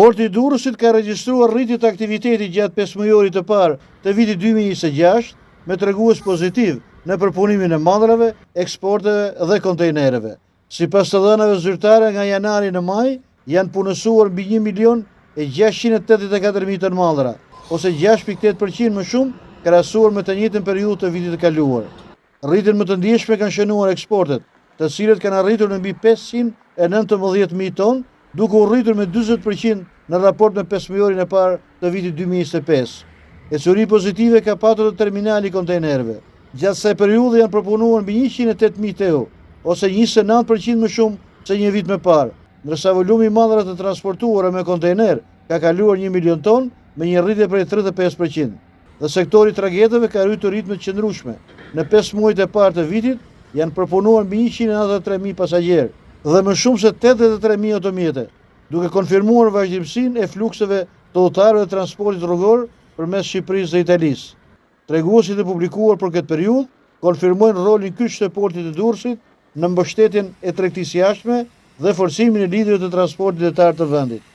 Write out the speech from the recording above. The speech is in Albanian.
Porti i Durrësit ka regjistruar rritje të aktivitetit gjatë 5 mujorit të parë të vitit 2026 me tregues pozitiv në përpunimin e malrave, eksporteve dhe kontejnereve. Sipas të dhënave zyrtare, nga janari në maj janë punësuar mbi 1.684.000 ton mallra, ose 6.8% më shumë krahasuar me të njëjtën periudhë të vitit të kaluar. Rritjen më të ndjeshme kanë shënuar eksportet, të cilët kanë arritur në mbi 519.000 ton, duke u rritur me 40% në raport me 5 mujorin e parë të vitit 2025. Ecuri pozitive ka patur të terminali i kontejnerëve. Gjatë kësaj periudhe janë përpunuar mbi 108.000 TEU, ose 29% më shumë se një vit më parë, ndërsa volumi i mallrave të transportuara me kontejner ka kaluar 1 milion ton me një rritje prej 35%. Dhe sektori tragjeteve ka rritur ritme të qëndrueshme. Në 5 muajt e parë të vitit janë përpunuar mbi 193.000 pasagjerë dhe më shumë se 83.000 automjete, duke konfirmuar vazhdimsinë e flukseve të udhëtarëve dhe transportit rrugor përmes Shqipërisë dhe Italisë. Treguesit e publikuar për këtë periudhë konfirmojnë rolin kyç të portit të Durrësit në mbështetjen e tregtisë jashtme dhe forcimin e lidhjeve të transportit detar të vendit.